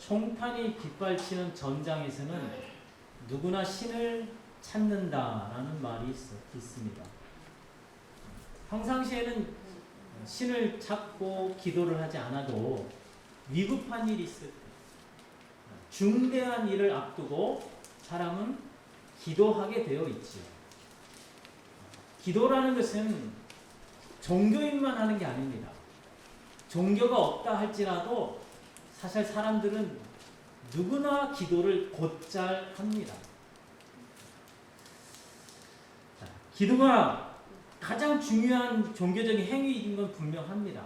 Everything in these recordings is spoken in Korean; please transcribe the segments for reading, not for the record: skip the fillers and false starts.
총탄이 빗발치는 전장에서는 누구나 신을 찾는다라는 말이 있습니다. 평상시에는 신을 찾고 기도를 하지 않아도 위급한 일이 있을 때, 중대한 일을 앞두고 사람은 기도하게 되어 있지요. 기도라는 것은 종교인만 하는 게 아닙니다. 종교가 없다 할지라도 사실 사람들은 누구나 기도를 곧잘 합니다. 기도가 가장 중요한 종교적인 행위인 건 분명합니다.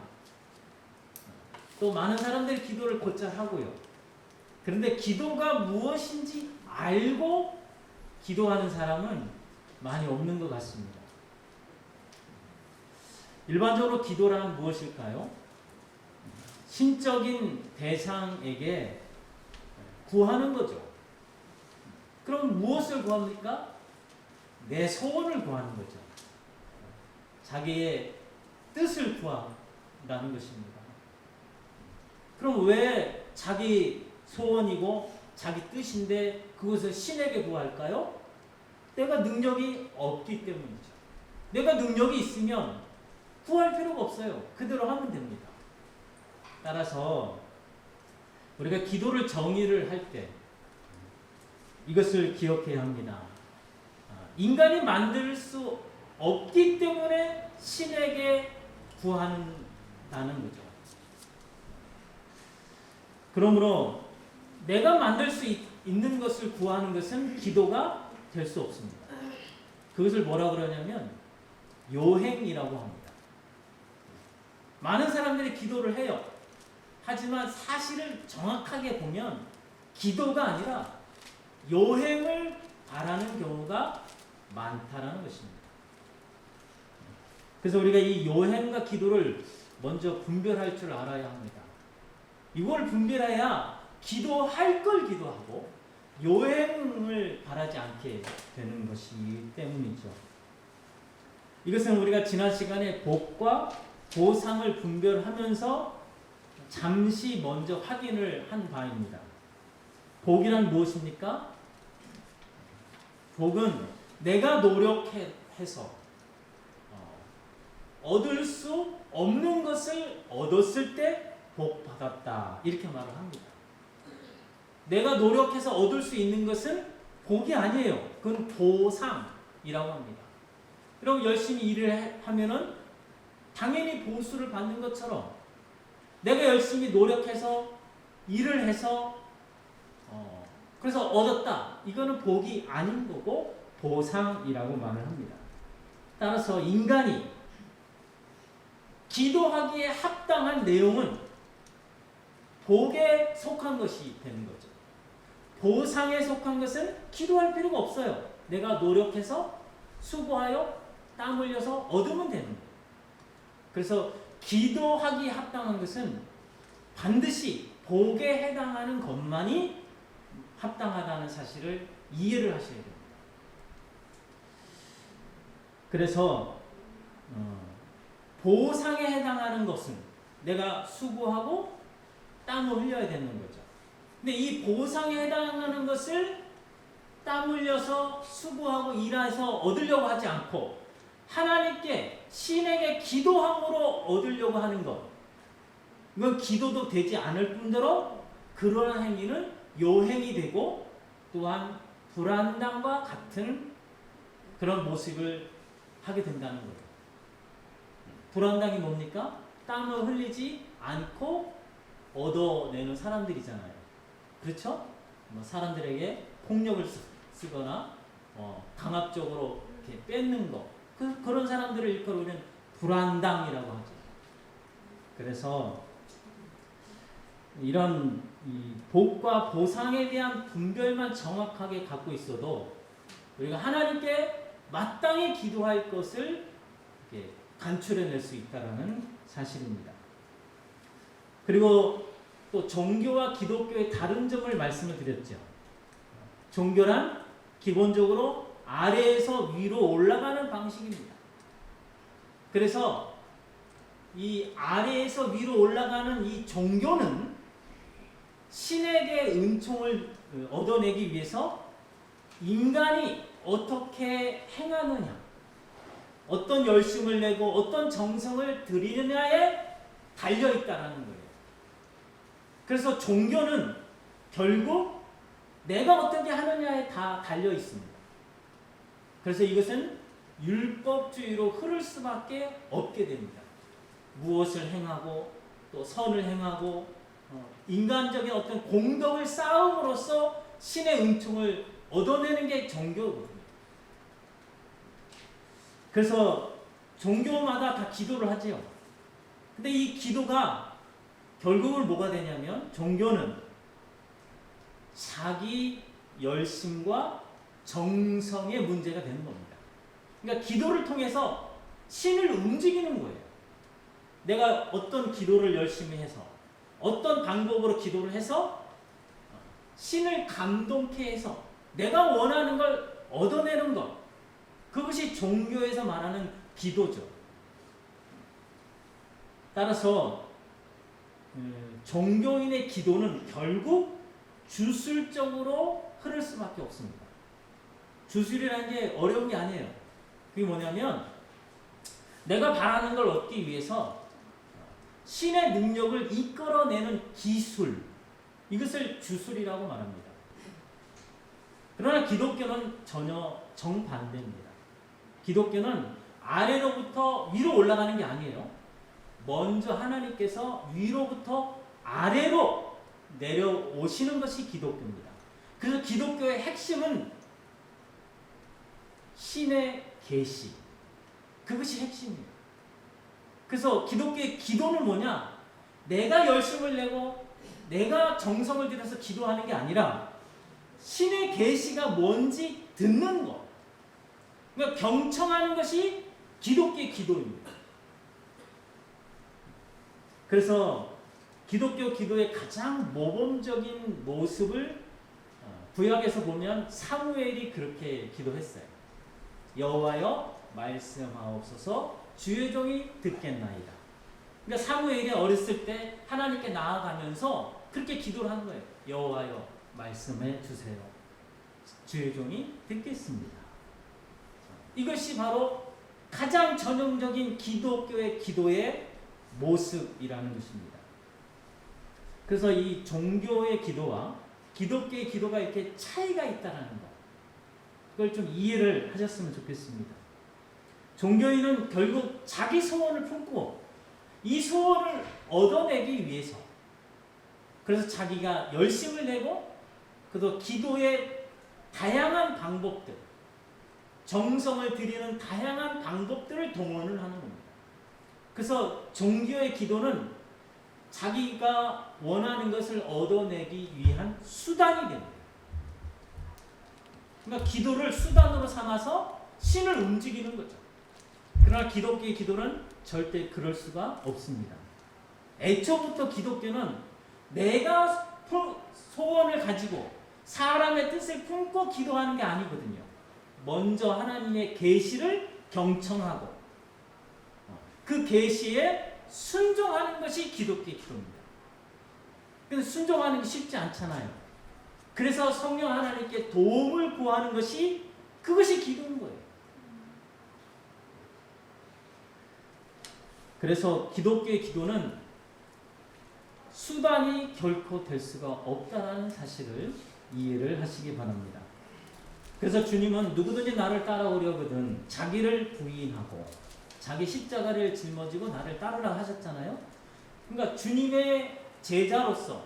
또 많은 사람들이 기도를 곧잘 하고요. 그런데 기도가 무엇인지 알고 기도하는 사람은 많이 없는 것 같습니다. 일반적으로 기도란 무엇일까요? 신적인 대상에게 구하는 거죠. 그럼 무엇을 구합니까? 내 소원을 구하는 거죠. 자기의 뜻을 구한다는 것입니다. 그럼 왜 자기 소원이고 자기 뜻인데 그것을 신에게 구할까요? 내가 능력이 없기 때문이죠. 내가 능력이 있으면 구할 필요가 없어요. 그대로 하면 됩니다. 따라서 우리가 기도를 정의를 할 때 이것을 기억해야 합니다. 인간이 만들 수 없기 때문에 신에게 구한다는 거죠. 그러므로 내가 만들 수 있는 것을 구하는 것은 기도가 될 수 없습니다. 그것을 뭐라 그러냐면 요행이라고 합니다. 많은 사람들이 기도를 해요. 하지만 사실을 정확하게 보면 기도가 아니라 요행을 바라는 경우가 많다라는 것입니다. 그래서 우리가 이 요행과 기도를 먼저 분별할 줄 알아야 합니다. 이걸 분별해야 기도할 걸 기도하고 요행을 바라지 않게 되는 것이기 때문이죠. 이것은 우리가 지난 시간에 복과 보상을 분별하면서 잠시 먼저 확인을 한 바입니다. 복이란 무엇입니까? 복은 내가 노력해서 얻을 수 없는 것을 얻었을 때 복 받았다. 이렇게 말을 합니다. 내가 노력해서 얻을 수 있는 것은 복이 아니에요. 그건 보상이라고 합니다. 그럼 열심히 일을 하면은 당연히 보수를 받는 것처럼 내가 열심히 노력해서 일을 해서 그래서 얻었다. 이거는 복이 아닌 거고 보상이라고 말을 합니다. 따라서 인간이 기도하기에 합당한 내용은 복에 속한 것이 되는 거죠. 보상에 속한 것은 기도할 필요가 없어요. 내가 노력해서 수고하여 땀 흘려서 얻으면 되는 거예요. 그래서 기도하기에 합당한 것은 반드시 복에 해당하는 것만이 합당하다는 사실을 이해를 하셔야 됩니다. 그래서 보상에 해당하는 것은 내가 수고하고 땀을 흘려야 되는 거죠. 근데 이 보상에 해당하는 것을 땀 흘려서 수고하고 일해서 얻으려고 하지 않고 하나님께 신에게 기도함으로 얻으려고 하는 것, 이건 기도도 되지 않을 뿐더러 그러한 행위는 요행이 되고 또한 불안당과 같은 그런 모습을 하게 된다는 거예요. 불안당이 뭡니까? 땀을 흘리지 않고 얻어내는 사람들이잖아요. 그렇죠? 사람들에게 폭력을 쓰거나 강압적으로 이렇게 뺏는 거, 그런 사람들을 일컬어 우리는 불안당이라고 하죠. 그래서 이런 이 복과 보상에 대한 분별만 정확하게 갖고 있어도 우리가 하나님께 마땅히 기도할 것을 이렇게 간추려낼 수 있다는 사실입니다. 그리고 또 종교와 기독교의 다른 점을 말씀을 드렸죠. 종교란 기본적으로 아래에서 위로 올라가는 방식입니다. 그래서 이 아래에서 위로 올라가는 이 종교는 신에게 은총을 얻어내기 위해서 인간이 어떻게 행하느냐, 어떤 열심을 내고 어떤 정성을 들이느냐에 달려있다라는 거예요. 그래서 종교는 결국 내가 어떻게 하느냐에 다 달려있습니다. 그래서 이것은 율법주의로 흐를 수밖에 없게 됩니다. 무엇을 행하고 또 선을 행하고 인간적인 어떤 공덕을 쌓음으로써 신의 은총을 얻어내는 게 종교거든요. 그래서 종교마다 다 기도를 하죠. 근데 이 기도가 결국은 뭐가 되냐면 종교는 자기 열심과 정성의 문제가 되는 겁니다. 그러니까 기도를 통해서 신을 움직이는 거예요. 내가 어떤 기도를 열심히 해서 어떤 방법으로 기도를 해서 신을 감동케 해서 내가 원하는 걸 얻어내는 것, 그것이 종교에서 말하는 기도죠. 따라서 종교인의 기도는 결국 주술적으로 흐를 수밖에 없습니다. 주술이라는 게 어려운 게 아니에요. 그게 뭐냐면 내가 바라는 걸 얻기 위해서 신의 능력을 이끌어내는 기술, 이것을 주술이라고 말합니다. 그러나 기독교는 전혀 정반대입니다. 기독교는 아래로부터 위로 올라가는 게 아니에요. 먼저 하나님께서 위로부터 아래로 내려오시는 것이 기독교입니다. 그래서 기독교의 핵심은 신의 계시, 그것이 핵심이에요. 그래서 기독교의 기도는 뭐냐? 내가 열심을 내고 내가 정성을 들여서 기도하는 게 아니라 신의 계시가 뭔지 듣는 것, 그러니까 경청하는 것이 기독교의 기도입니다. 그래서 기독교 기도의 가장 모범적인 모습을 구약에서 보면 사무엘이 그렇게 기도했어요. 여호와여 말씀하옵소서 주의 종이 듣겠나이다. 그러니까 사무엘이 어렸을 때 하나님께 나아가면서 그렇게 기도를 한 거예요. 여호와여 말씀해 주세요. 주의 종이 듣겠습니다. 이것이 바로 가장 전형적인 기독교의 기도의 모습이라는 것입니다. 그래서 이 종교의 기도와 기독교의 기도가 이렇게 차이가 있다는 것, 그걸 좀 이해를 하셨으면 좋겠습니다. 종교인은 결국 자기 소원을 품고 이 소원을 얻어내기 위해서, 그래서 자기가 열심을 내고 그래서 기도의 다양한 방법들, 정성을 들이는 다양한 방법들을 동원을 하는 겁니다. 그래서 종교의 기도는 자기가 원하는 것을 얻어내기 위한 수단이 됩니다. 그러니까 기도를 수단으로 삼아서 신을 움직이는 거죠. 그러나 기독교의 기도는 절대 그럴 수가 없습니다. 애초부터 기독교는 내가 소원을 가지고 사람의 뜻을 품고 기도하는 게 아니거든요. 먼저 하나님의 계시를 경청하고 그 계시에 순종하는 것이 기독교의 기도입니다. 근데 순종하는 게 쉽지 않잖아요. 그래서 성령 하나님께 도움을 구하는 것이, 그것이 기도인 거예요. 그래서 기독교의 기도는 수단이 결코 될 수가 없다는 사실을 이해를 하시기 바랍니다. 그래서 주님은 누구든지 나를 따라오려거든 자기를 부인하고 자기 십자가를 짊어지고 나를 따르라 하셨잖아요. 그러니까 주님의 제자로서,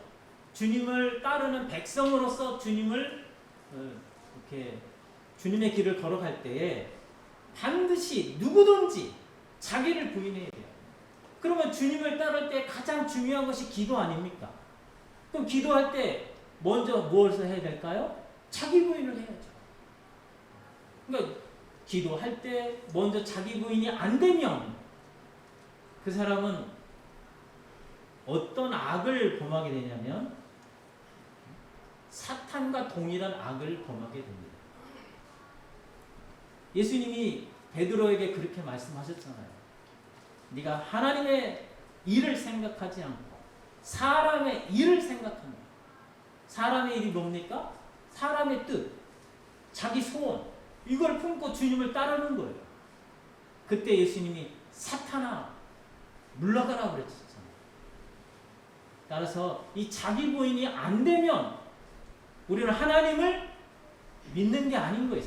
주님을 따르는 백성으로서 주님을 이렇게 주님의 길을 걸어갈 때에 반드시 누구든지 자기를 부인해야 돼요. 그러면 주님을 따를 때 가장 중요한 것이 기도 아닙니까? 그럼 기도할 때 먼저 무엇을 해야 될까요? 자기 부인을 해야죠. 그러니까 기도할 때 먼저 자기 부인이 안 되면 그 사람은 어떤 악을 범하게 되냐면 사탄과 동일한 악을 범하게 됩니다. 예수님이 베드로에게 그렇게 말씀하셨잖아요. 네가 하나님의 일을 생각하지 않고 사람의 일을 생각한다. 사람의 일이 뭡니까? 사람의 뜻, 자기 소원, 이걸 품고 주님을 따르는 거예요. 그때 예수님이 사탄아 물러가라 그랬잖아요. 따라서 이 자기 부인이 안 되면 우리는 하나님을 믿는 게 아닌 거예요.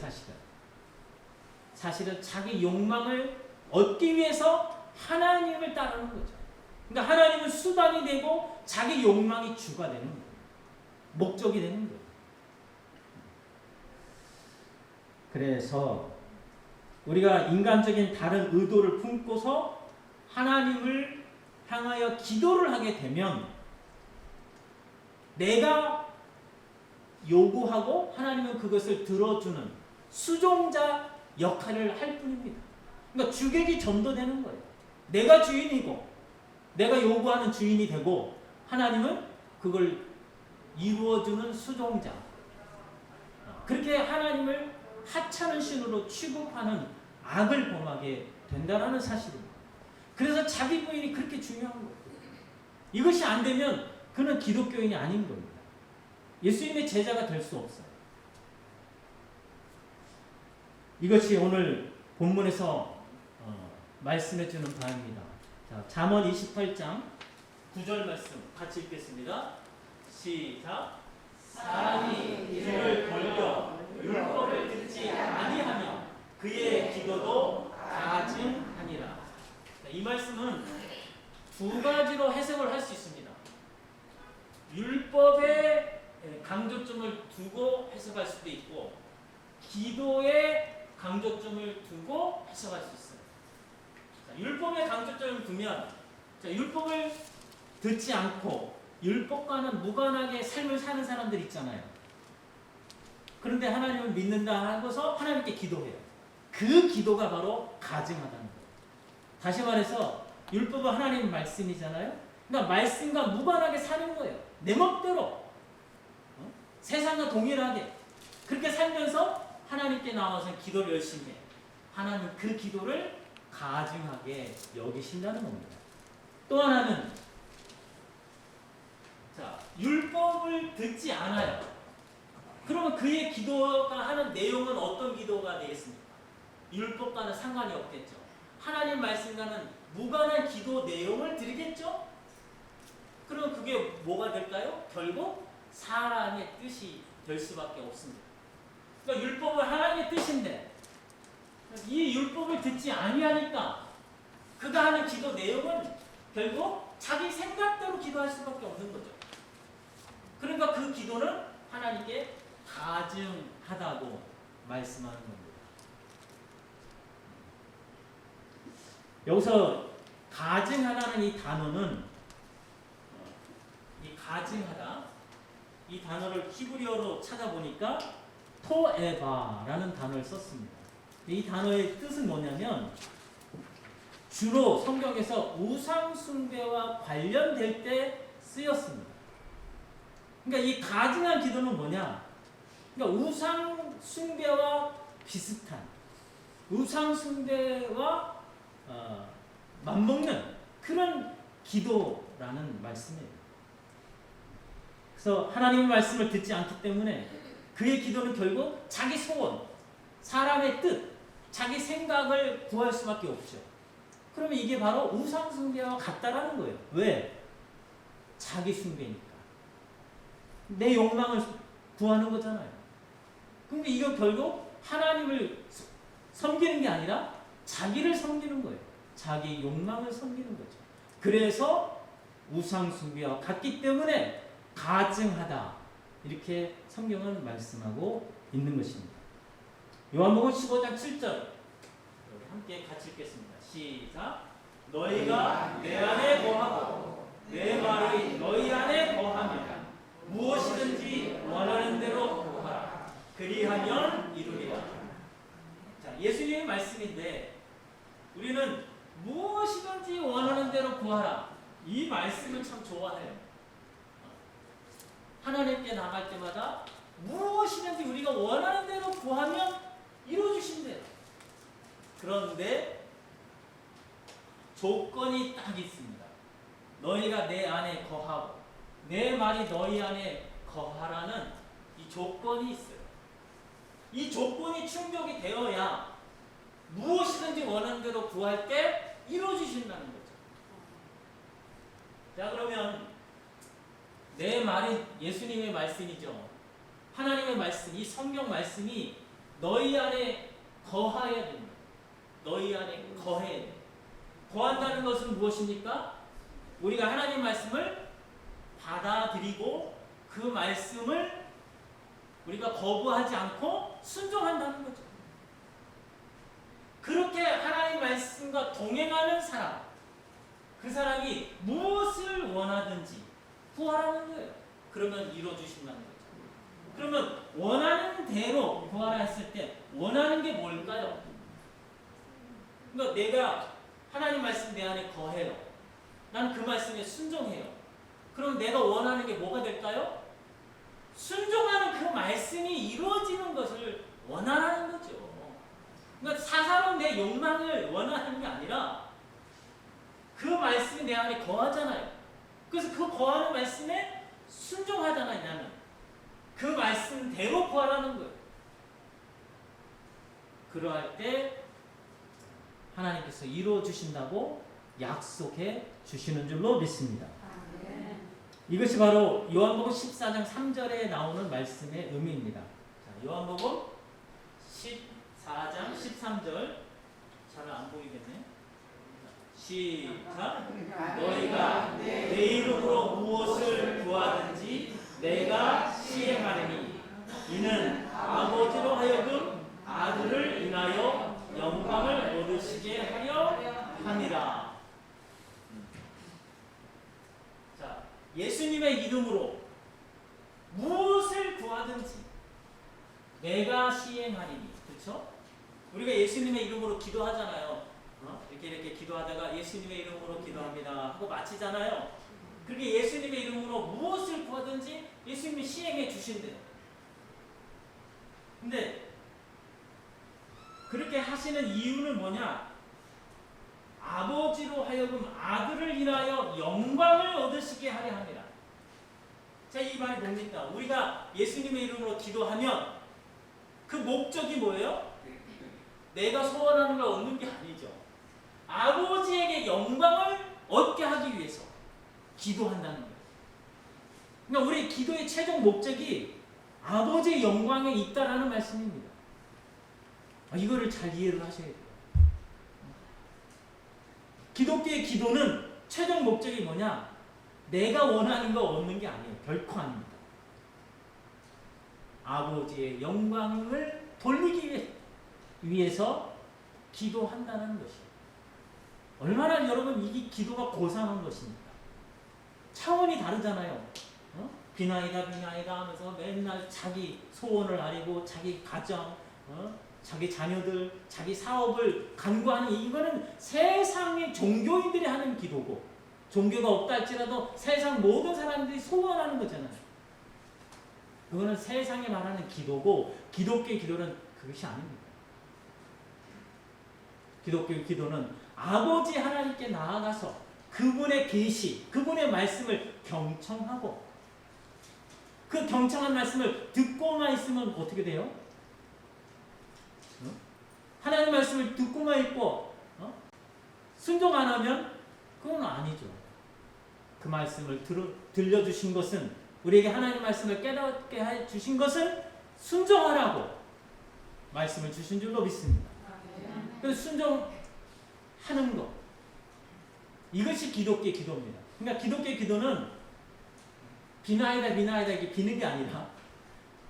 사실은 자기 욕망을 얻기 위해서 하나님을 따르는 거죠. 그러니까 하나님은 수단이 되고 자기 욕망이 주가 되는 거예요. 목적이 되는 거예요. 그래서 우리가 인간적인 다른 의도를 품고서 하나님을 향하여 기도를 하게 되면 내가 요구하고 하나님은 그것을 들어주는 수종자 역할을 할 뿐입니다. 그러니까 주객이 전도되는 거예요. 내가 주인이고 내가 요구하는 주인이 되고 하나님은 그걸 이루어주는 수종자. 그렇게 하나님을 하찮은 신으로 취급하는 악을 범하게 된다는 사실입니다. 그래서 자기 부인이 그렇게 중요한 거예요. 이것이 안 되면 그는 기독교인이 아닌 겁니다. 예수님의 제자가 될 수 없어요. 이것이 오늘 본문에서 말씀해 주는 바입니다. 자, 잠언 28장 9절 말씀 같이 읽겠습니다. 시작. 사람이 이를 벌려 율법을 듣지 아니하며 그의 기도도 가증하니라. 이 말씀은 두 가지로 해석을 할 수 있습니다. 율법에 강조점을 두고 해석할 수도 있고 기도에 강조점을 두고 해석할 수 있어요. 자, 율법에 강조점을 두면 율법을 듣지 않고 율법과는 무관하게 삶을 사는 사람들 있잖아요. 그런데 하나님을 믿는다 하고서 하나님께 기도해요. 그 기도가 바로 가증하다는 거예요. 다시 말해서 율법은 하나님 말씀이잖아요. 그러니까 말씀과 무관하게 사는 거예요. 내 멋대로 세상과 동일하게 그렇게 살면서 하나님께 나와서 기도를 열심히 해. 하나님 그 기도를 가증하게 여기신다는 겁니다. 또 하나는 율법을 듣지 않아요. 그러면 그의 기도가 하는 내용은 어떤 기도가 되겠습니까? 율법과는 상관이 없겠죠. 하나님 말씀과는 무관한 기도 내용을 드리겠죠? 그러면 그게 뭐가 될까요? 결국 사람의 뜻이 될 수밖에 없습니다. 그러니까 율법은 하나님의 뜻인데 이 율법을 듣지 아니하니까 그가 하는 기도 내용은 결국 자기 생각대로 기도할 수밖에 없는 거죠. 그러니까 그 기도는 하나님께 가증하다고 말씀하는 겁니다. 여기서 가증하다는 이 단어는 이 가증하다 이 단어를 히브리어로 찾아보니까 토에바라는 단어를 썼습니다. 이 단어의 뜻은 뭐냐면 주로 성경에서 우상 숭배와 관련될 때 쓰였습니다. 그러니까 이 가증한 기도는 뭐냐? 그러니까 우상 숭배와 비슷한 우상 숭배와 맞먹는 그런 기도라는 말씀이에요. 그래서 하나님의 말씀을 듣지 않기 때문에 그의 기도는 결국 자기 소원, 사람의 뜻, 자기 생각을 구할 수밖에 없죠. 그러면 이게 바로 우상 숭배와 같다라는 거예요. 왜? 자기 숭배니까. 내 욕망을 구하는 거잖아요. 근데 이거 결국 하나님을 섬기는 게 아니라 자기를 섬기는 거예요. 자기 욕망을 섬기는 거죠. 그래서 우상 숭배와 같기 때문에 가증하다. 이렇게 성경은 말씀하고 있는 것입니다. 요한복음 15장 7절 함께 같이 읽겠습니다. 시작. 너희가 내 안에 거하고 내 말이 너희 안에 거하면 무엇이든지 원하는 대로 구하라. 그리하면 이루리라. 자, 예수님의 말씀인데 우리는 무엇이든지 원하는 대로 구하라. 이 말씀을 참 좋아해요. 하나님께 나갈 때마다 무엇이든지 우리가 원하는 대로 구하면 이루어주신대요. 그런데 조건이 딱 있습니다. 너희가 내 안에 거하고 내 말이 너희 안에 거하라는 이 조건이 있어요. 이 조건이 충족이 되어야 무엇이든지 원하는 대로 구할 때 이루어주신다는 거죠. 자, 그러면 내 말이 예수님의 말씀이죠. 하나님의 말씀, 이 성경 말씀이 너희 안에 거하여야 됩니다. 너희 안에 거해야 돼요. 거한다는 것은 무엇입니까? 우리가 하나님 말씀을 받아들이고 그 말씀을 우리가 거부하지 않고 순종한다는 거죠. 그렇게 하나님 말씀과 동행하는 사람, 그 사람이 무엇을 원하든지 구하라는 거예요. 그러면 이루어주신다는 거죠. 그러면 원하는 대로 구하라 했을 때 원하는 게 뭘까요? 그러니까 내가 하나님 말씀 내 안에 거해요. 나는 그 말씀에 순종해요. 그럼 내가 원하는 게 뭐가 될까요? 순종하는 그 말씀이 이루어지는 것을 원하는 거죠. 그러니까 사사로운 내 욕망을 원하는 게 아니라 그 말씀이 내 안에 거하잖아요. 그래서 그 거하는 말씀에 순종하잖아요. 나는 그 말씀대로 구하라는 거예요. 그러할 때 하나님께서 이루어 주신다고 약속해 주시는 줄로 믿습니다. 이것이 바로 요한복음 14장 3절에 나오는 말씀의 의미입니다. 자, 요한복음 14장 13절 잘 안 보이겠네. 시작. 너희가 내 이름으로 무엇을 구하든지 내가 시행하리니 이는 아버지로 하여금 아들을 인하여 영광을 얻으시게 하려 함이라. 자, 예수님의 이름으로 무엇을 구하든지 내가 시행하리니. 그렇죠? 우리가 예수님의 이름으로 기도하잖아요. 이렇게 기도하다가 예수님의 이름으로 기도합니다 하고 마치잖아요. 그렇게 예수님의 이름으로 무엇을 구하든지 예수님이 시행해 주신대요. 근데 그렇게 하시는 이유는 뭐냐? 아버지로 하여금 아들을 인하여 영광을 얻으시게 하려 합니다. 자, 이 말이 뭡니까? 우리가 예수님의 이름으로 기도하면 그 목적이 뭐예요? 내가 소원하는 걸 얻는 게 아니죠. 아버지에게 영광을 얻게 하기 위해서 기도한다는 거예요. 그러니까 우리 기도의 최종 목적이 아버지의 영광에 있다라는 말씀입니다. 이거를 잘 이해를 하셔야 돼요. 기독교의 기도는 최종 목적이 뭐냐? 내가 원하는 거 얻는 게 아니에요. 결코 아닙니다. 아버지의 영광을 돌리기 위해서 기도한다는 것이에요. 얼마나 여러분 이게 기도가 고상한 것입니까? 차원이 다르잖아요. 비나이다 비나이다 하면서 맨날 자기 소원을 아리고 자기 가정, 자기 자녀들, 자기 사업을 간구하는, 이거는 세상의 종교인들이 하는 기도고, 종교가 없다 할지라도 세상 모든 사람들이 소원하는 거잖아요. 그거는 세상에 말하는 기도고, 기독교의 기도는 그것이 아닙니다. 기독교의 기도는 아버지 하나님께 나아가서 그분의 계시, 그분의 말씀을 경청하고, 그 경청한 말씀을 듣고만 있으면 어떻게 돼요? 하나님 말씀을 듣고만 있고 순종 안 하면 그건 아니죠. 그 말씀을 들려주신 것은, 우리에게 하나님 말씀을 깨닫게 해주신 것은 순종하라고 말씀을 주신 줄로 믿습니다. 그래서 순종하는 것, 이것이 기독교의 기도입니다. 그러니까 기독교의 기도는 비나이다 비나이다 이게 비는 게 아니라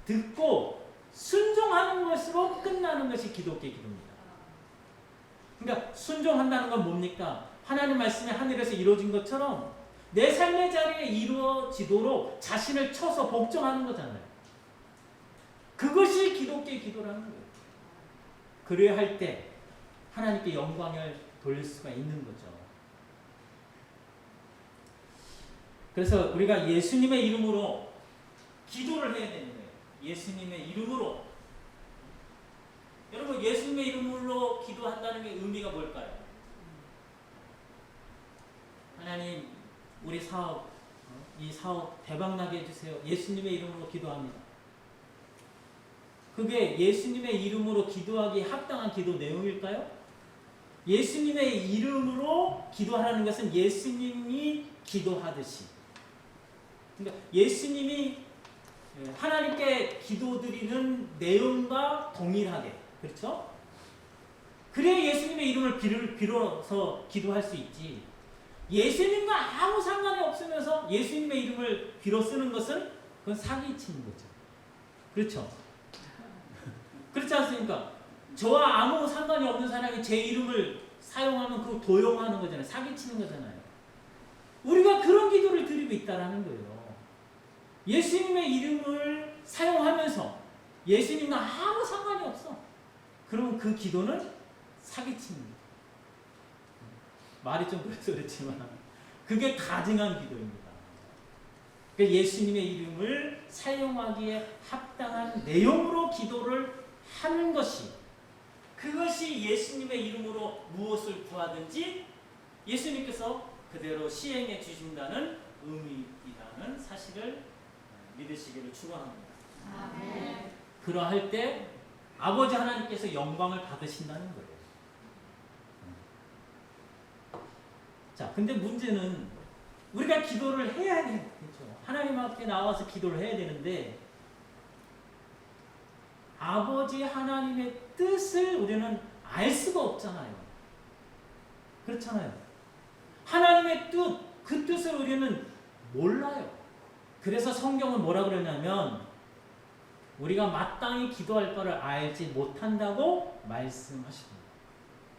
듣고 순종하는 것으로 끝나는 것이 기독교의 기도입니다. 그러니까 순종한다는 건 뭡니까? 하나님 말씀이 하늘에서 이루어진 것처럼 내 삶의 자리에 이루어지도록 자신을 쳐서 복종하는 거잖아요. 그것이 기독교의 기도라는 거예요. 그래야 할 때 하나님께 영광을 돌릴 수가 있는 거죠. 그래서 우리가 예수님의 이름으로 기도를 해야 되는 거예요. 예수님의 이름으로. 여러분, 예수님의 이름으로 기도한다는 게 의미가 뭘까요? 하나님, 우리 사업 이 사업 대박나게 해주세요. 예수님의 이름으로 기도합니다. 그게 예수님의 이름으로 기도하기에 합당한 기도 내용일까요? 예수님의 이름으로 기도하라는 것은 예수님이 기도하듯이, 그러니까 예수님이 하나님께 기도드리는 내용과 동일하게, 그렇죠? 그래야 예수님의 이름을 빌어서 기도할 수 있지. 예수님과 아무 상관이 없으면서 예수님의 이름을 빌어 쓰는 것은 그건 사기치는 거죠. 그렇죠? 그렇지 않습니까? 저와 아무 상관이 없는 사람이 제 이름을 사용하면 그거 도용하는 거잖아요. 사기치는 거잖아요. 우리가 그런 기도를 드리고 있다는 거예요. 예수님의 이름을 사용하면서 예수님과 아무 상관이 없어. 그러면 그 기도는 사기치는 거예요. 말이 좀 그래서 그렇지만 그게 가증한 기도입니다. 그러니까 예수님의 이름을 사용하기에 합당한 내용으로 기도를 하는 것이, 그것이 예수님의 이름으로 무엇을 구하든지 예수님께서 그대로 시행해 주신다는 의미이라는 사실을 믿으시기를 축원합니다. 아멘. 그러할 때 아버지 하나님께서 영광을 받으신다는 거예요. 자, 근데 문제는 우리가 기도를 해야 되겠죠. 하나님 앞에 나와서 기도를 해야 되는데 아버지 하나님의 뜻을 우리는 알 수가 없잖아요. 그렇잖아요. 하나님의 뜻, 그 뜻을 우리는 몰라요. 그래서 성경은 뭐라 그러냐면 우리가 마땅히 기도할 바를 알지 못한다고 말씀하십니다.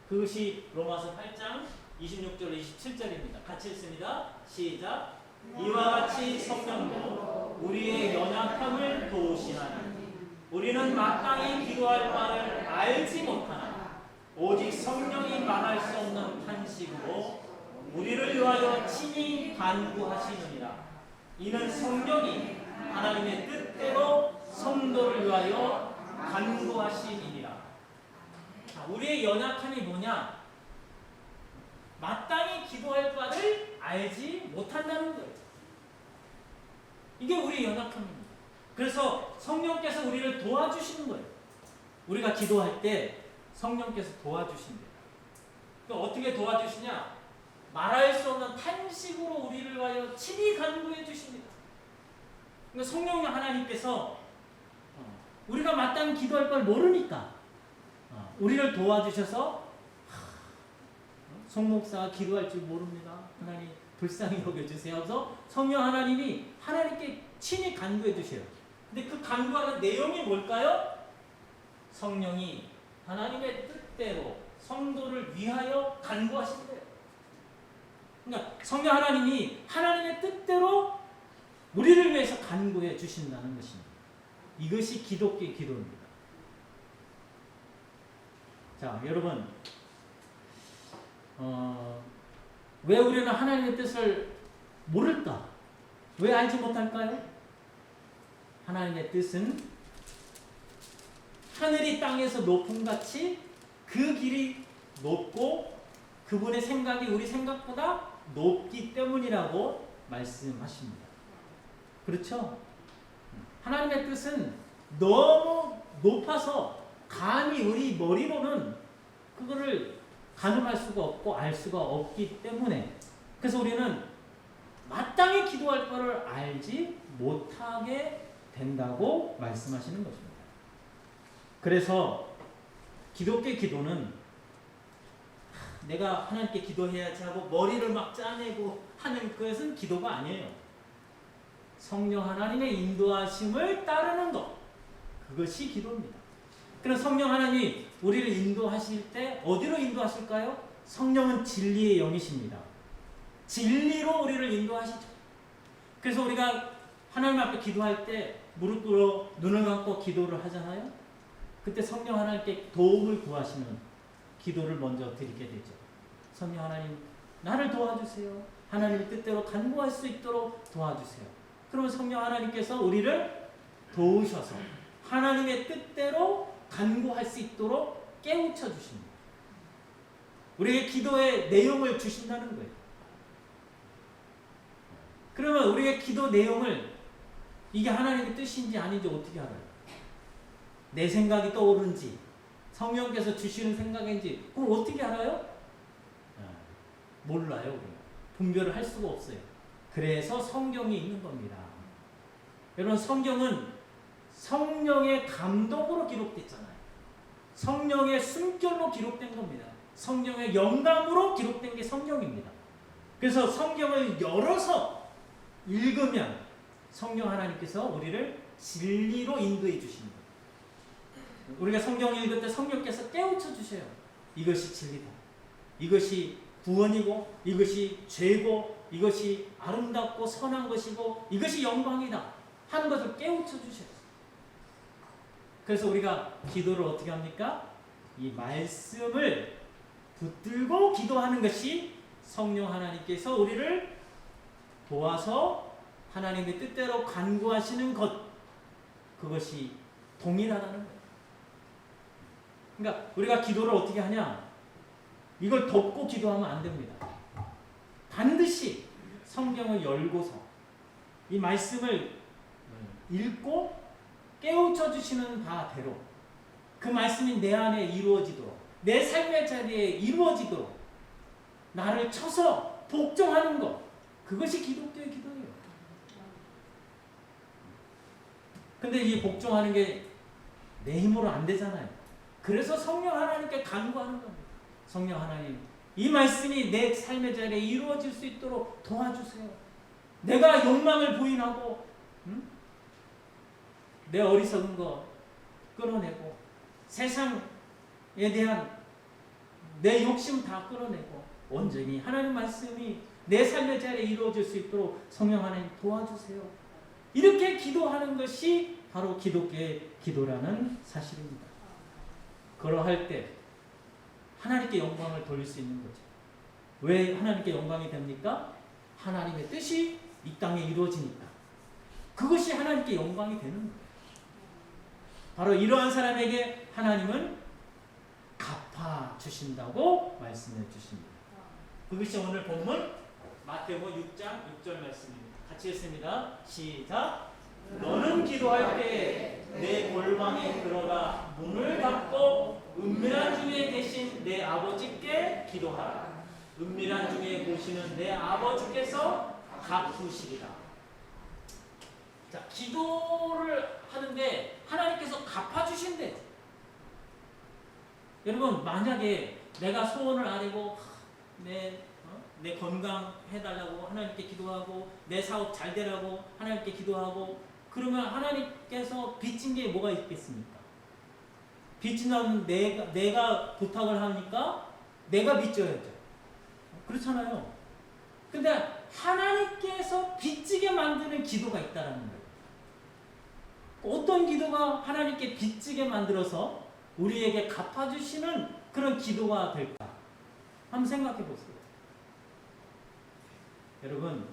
그것이 로마서 8장 26절 27절입니다. 같이 읽습니다. 시작. 이와 같이 성령도 우리의 연약함을 도우시나니 우리는 마땅히 기도할 바를 알지 못하나 오직 성령이 말할 수 없는 탄식으로 우리를 위하여 친히 간구하시느니라. 이는 성령이 하나님의 뜻대로 성도를 위하여 간구하시니라. 우리의 연약함이 뭐냐? 마땅히 기도할 바를 알지 못한다는 거예요. 이게 우리의 연약함입니다. 그래서 성령께서 우리를 도와주시는 거예요. 우리가 기도할 때 성령께서 도와주신대요. 그러니까 어떻게 도와주시냐? 말할 수 없는 탄식으로 우리를 위하여 친히 간구해 주십니다. 그러니까 성령 하나님께서 우리가 마땅히 기도할 걸 모르니까 우리를 도와주셔서 송 목사가 기도할 줄 모릅니다. 하나님 불쌍히 여겨주세요. 그래서 성령 하나님이 하나님께 친히 간구해 주세요. 근데 그 간구하는 내용이 뭘까요? 성령이 하나님의 뜻대로 성도를 위하여 간구하신대요. 그러니까 성령 하나님이 하나님의 뜻대로 우리를 위해서 간구해 주신다는 것입니다. 이것이 기독교의 기도입니다. 자, 여러분, 왜 우리는 하나님의 뜻을 모를까? 왜 알지 못할까요? 하나님의 뜻은 하늘이 땅에서 높음같이 그 길이 높고 그분의 생각이 우리 생각보다 높기 때문이라고 말씀하십니다. 그렇죠? 하나님의 뜻은 너무 높아서 감히 우리 머리로는 그거를 가늠할 수가 없고 알 수가 없기 때문에, 그래서 우리는 마땅히 기도할 거를 알지 못하게 된다고 말씀하시는 것입니다. 그래서 기독교의 기도는 내가 하나님께 기도해야지 하고 머리를 막 짜내고 하는 것은 기도가 아니에요. 성령 하나님의 인도하심을 따르는 것, 그것이 기도입니다. 그래서 성령 하나님이 우리를 인도하실 때 어디로 인도하실까요? 성령은 진리의 영이십니다. 진리로 우리를 인도하시죠. 그래서 우리가 하나님 앞에 기도할 때 무릎 꿇어 눈을 감고 기도를 하잖아요. 그때 성령 하나님께 도움을 구하시는 기도를 먼저 드리게 되죠. 성령 하나님, 나를 도와주세요. 하나님의 뜻대로 간구할 수 있도록 도와주세요. 그러면 성령 하나님께서 우리를 도우셔서 하나님의 뜻대로 간구할 수 있도록 깨우쳐 주십니다. 우리에게 기도의 내용을 주신다는 거예요. 그러면 우리가 기도 내용을 이게 하나님의 뜻인지 아닌지 어떻게 알아요? 내 생각이 떠오른지 성령께서 주시는 생각인지 그럼 어떻게 알아요? 몰라요. 우리가. 분별을 할 수가 없어요. 그래서 성경이 있는 겁니다. 여러분 성경은 성령의 감독으로 기록됐잖아요. 성령의 숨결로 기록된 겁니다. 성령의 영감으로 기록된 게 성경입니다. 그래서 성경을 열어서 읽으면 성령 하나님께서 우리를 진리로 인도해 주십니다. 우리가 성경 읽을 때 성령께서 깨우쳐 주셔요. 이것이 진리다. 이것이 구원이고 이것이 죄고 이것이 아름답고 선한 것이고 이것이 영광이다 하는 것을 깨우쳐 주셔요. 그래서 우리가 기도를 어떻게 합니까? 이 말씀을 붙들고 기도하는 것이 성령 하나님께서 우리를 도와서 하나님의 뜻대로 간구하시는 것, 그것이 동일하다는 거예요. 그러니까 우리가 기도를 어떻게 하냐? 이걸 덮고 기도하면 안 됩니다. 반드시 성경을 열고서 이 말씀을 읽고 깨우쳐 주시는 바대로 그 말씀이 내 안에 이루어지도록 내 삶의 자리에 이루어지도록 나를 쳐서 복종하는 것, 그것이 기독교의 기도예요. 근데 이 복종하는 게 내 힘으로 안 되잖아요. 그래서 성령 하나님께 간구하는 겁니다. 성령 하나님, 이 말씀이 내 삶의 자리에 이루어질 수 있도록 도와주세요. 내가 욕망을 부인하고 내 어리석은 거 끊어내고 세상에 대한 내 욕심 다 끌어내고 온전히 하나님 말씀이 내 삶의 자리에 이루어질 수 있도록 성령 하나님 도와주세요. 이렇게 기도하는 것이 바로 기독교의 기도라는 사실입니다. 그러할 때 하나님께 영광을 돌릴 수 있는 거죠. 왜 하나님께 영광이 됩니까? 하나님의 뜻이 이 땅에 이루어지니까. 그것이 하나님께 영광이 되는 거예요. 바로 이러한 사람에게 하나님은 갚아주신다고 말씀해 주십니다. 그것이 오늘 본문 마태복음 6장 6절 말씀입니다. 같이 읽습니다. 시작. 너는 기도할 때 내 골방에 들어가 문을 닫고 은밀한 중에 계신 내 아버지께 기도하라. 은밀한 중에 보시는 내 아버지께서 갚으시리라. 자, 기도를 하는데 하나님께서 갚아주신대. 여러분, 만약에 내가 소원을 아뢰고 내 건강 해달라고 하나님께 기도하고 내 사업 잘 되라고 하나님께 기도하고 그러면 하나님께서 빚진 게 뭐가 있겠습니까? 빚진다면 내가 부탁을 하니까 내가 빚져야죠. 그렇잖아요. 근데 하나님께서 빚지게 만드는 기도가 있다는 거예요. 어떤 기도가 하나님께 빚지게 만들어서 우리에게 갚아주시는 그런 기도가 될까? 한번 생각해 보세요. 여러분,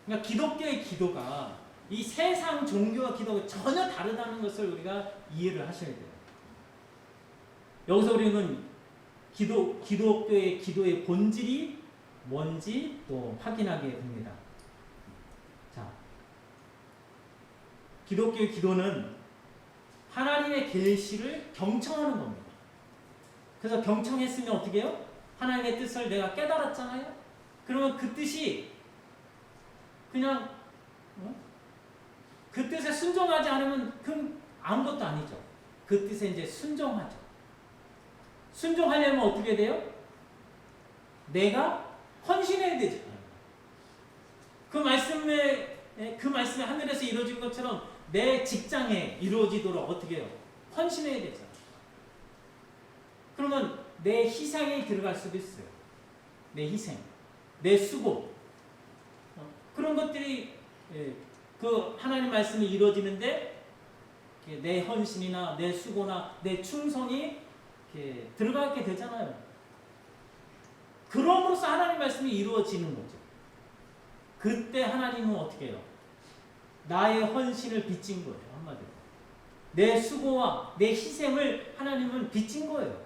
그러니까 기독교의 기도가 이 세상 종교와 기도가 전혀 다르다는 것을 우리가 이해를 하셔야 돼요. 여기서 우리는 기독교의 기도의 본질이 뭔지 또 확인하게 됩니다. 자, 기독교의 기도는 하나님의 계시를 경청하는 겁니다. 그래서 경청했으면 어떻게 해요? 하나님의 뜻을 내가 깨달았잖아요. 그러면 그 뜻이 그냥 그 뜻에 순종하지 않으면 그건 아무것도 아니죠. 그 뜻에 이제 순종하죠. 순종하려면 어떻게 돼요? 내가 헌신해야 되죠. 그 말씀이 하늘에서 이루어진 것처럼 내 직장에 이루어지도록 어떻게 해요? 헌신해야 되죠. 그러면 내 희생이 들어갈 수도 있어요. 내 희생, 내 수고, 그런 것들이 그 하나님 말씀이 이루어지는데 내 헌신이나 내 수고나 내 충성이 들어가게 되잖아요. 그럼으로써 하나님 말씀이 이루어지는 거죠. 그때 하나님은 어떻게 해요? 나의 헌신을 빚진 거예요. 한마디로. 내 수고와 내 희생을 하나님은 빚진 거예요.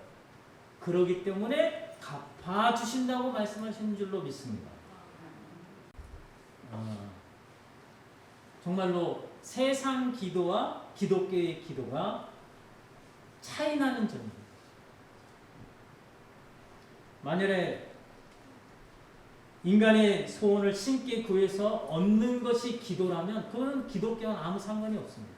그러기 때문에 갚아주신다고 말씀하시는 줄로 믿습니다. 정말로 세상 기도와 기독교의 기도가 차이 나는 점입니다. 만일에 인간의 소원을 신께 구해서 얻는 것이 기도라면 그건 기독교와는 아무 상관이 없습니다.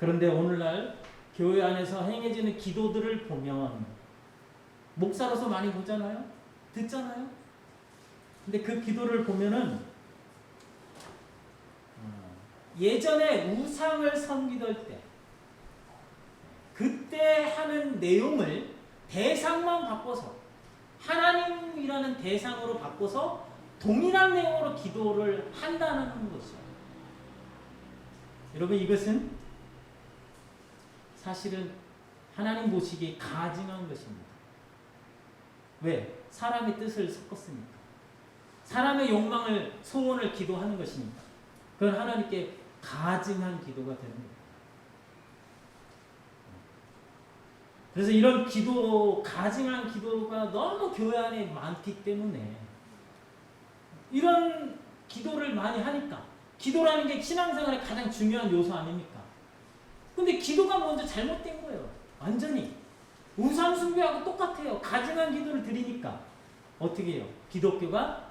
그런데 오늘날 교회 안에서 행해지는 기도들을 보면 목사로서 많이 보잖아요? 듣잖아요? 근데 그 기도를 보면은 예전에 우상을 섬기던 때 그때 하는 내용을 대상만 바꿔서 하나님이라는 대상으로 바꿔서 동일한 내용으로 기도를 한다는 것이죠. 여러분 이것은 사실은 하나님 보시기에 가증한 것입니다. 왜? 사람의 뜻을 섞었으니까. 사람의 욕망을 소원을 기도하는 것이니까. 그건 하나님께 가증한 기도가 됩니다. 그래서 이런 기도, 가증한 기도가 너무 교회 안에 많기 때문에 이런 기도를 많이 하니까 기도라는 게 신앙생활의 가장 중요한 요소 아닙니까? 근데 기도가 먼저 잘못된 거예요. 완전히. 우상 숭배하고 똑같아요. 가증한 기도를 드리니까 어떻게 해요? 기독교가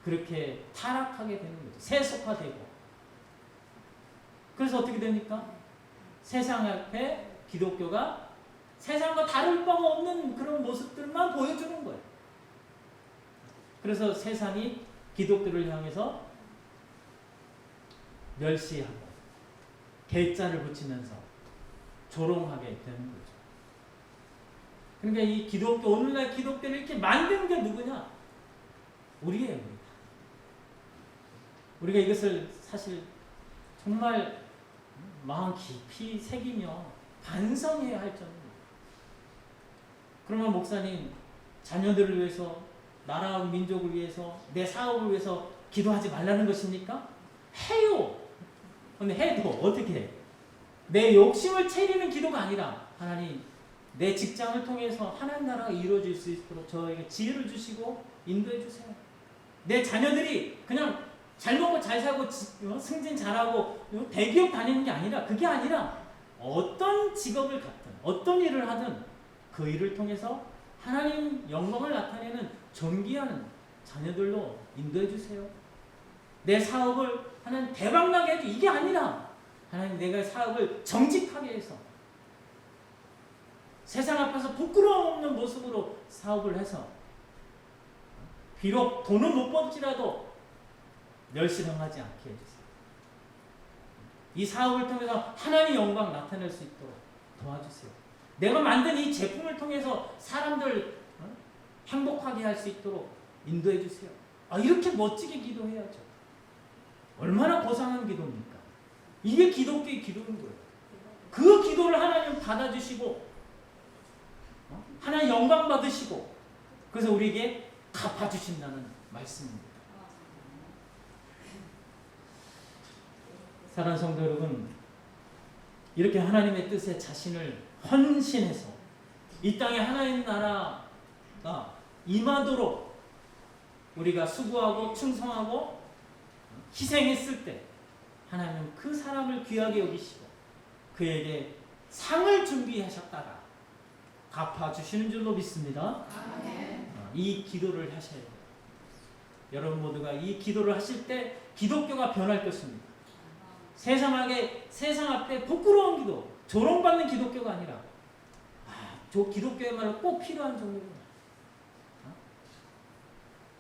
그렇게 타락하게 되는 거죠. 세속화되고. 그래서 어떻게 됩니까? 세상 앞에 기독교가 세상과 다를 바가 없는 그런 모습들만 보여주는 거예요. 그래서 세상이 기독교를 향해서 멸시하고 개자를 붙이면서 조롱하게 되는 거죠. 그러니까 이 기독교, 오늘날 기독교를 이렇게 만든 게 누구냐? 우리예요. 우리가 이것을 사실 정말 마음 깊이 새기며 반성해야 할 점입니다. 그러면 목사님, 자녀들을 위해서, 나라와 민족을 위해서, 내 사업을 위해서 기도하지 말라는 것입니까? 해요. 근데 해도 어떻게 해? 내 욕심을 채리는 기도가 아니라 하나님, 내 직장을 통해서 하나님 나라가 이루어질 수 있도록 저에게 지혜를 주시고 인도해 주세요. 내 자녀들이 그냥 잘 먹고 잘 살고 승진 잘하고 대기업 다니는 게 아니라, 그게 아니라 어떤 직업을 갖든 어떤 일을 하든 그 일을 통해서 하나님 영광을 나타내는 존귀한 자녀들로 인도해 주세요. 내 사업을 하나님 대박나게 해도 이게 아니라 하나님 내가 사업을 정직하게 해서 세상 앞에서 부끄러움 없는 모습으로 사업을 해서 비록 돈은 못 벌지라도 멸시당하지 않게 해주세요. 이 사업을 통해서 하나님의 영광 나타낼 수 있도록 도와주세요. 내가 만든 이 제품을 통해서 사람들 행복하게 할 수 있도록 인도해 주세요. 이렇게 멋지게 기도해야죠. 얼마나 고상한 기도입니까? 이게 기독교의 기도인 거예요. 그 기도를 하나님 받아주시고 하나님 영광 받으시고 그래서 우리에게 갚아주신다는 말씀입니다. 사랑하는 성도 여러분, 이렇게 하나님의 뜻에 자신을 헌신해서 이 땅에 하나님 나라가 임하도록 우리가 수고하고 충성하고 희생했을 때 하나님은 그 사람을 귀하게 여기시고 그에게 상을 준비하셨다가 갚아주시는 줄로 믿습니다. 이 기도를 하셔야 돼요. 여러분 모두가 이 기도를 하실 때 기독교가 변할 것입니다. 세상 앞에 부끄러운 기도, 조롱받는 기독교가 아니라 저 기독교야말로 꼭 필요한 종류구나.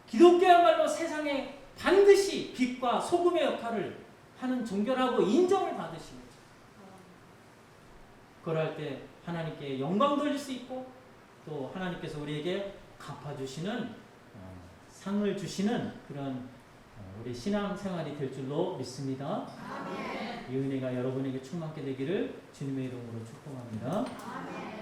기독교야말로 세상에 반드시 빛과 소금의 역할을 하는 종교라고 인정을 받으십니다. 그럴 때 하나님께 영광 돌릴 수 있고 또 하나님께서 우리에게 갚아주시는 상을 주시는 그런 우리 신앙생활이 될 줄로 믿습니다. 아멘. 이 은혜가 여러분에게 충만하게 되기를 주님의 이름으로 축복합니다. 아멘.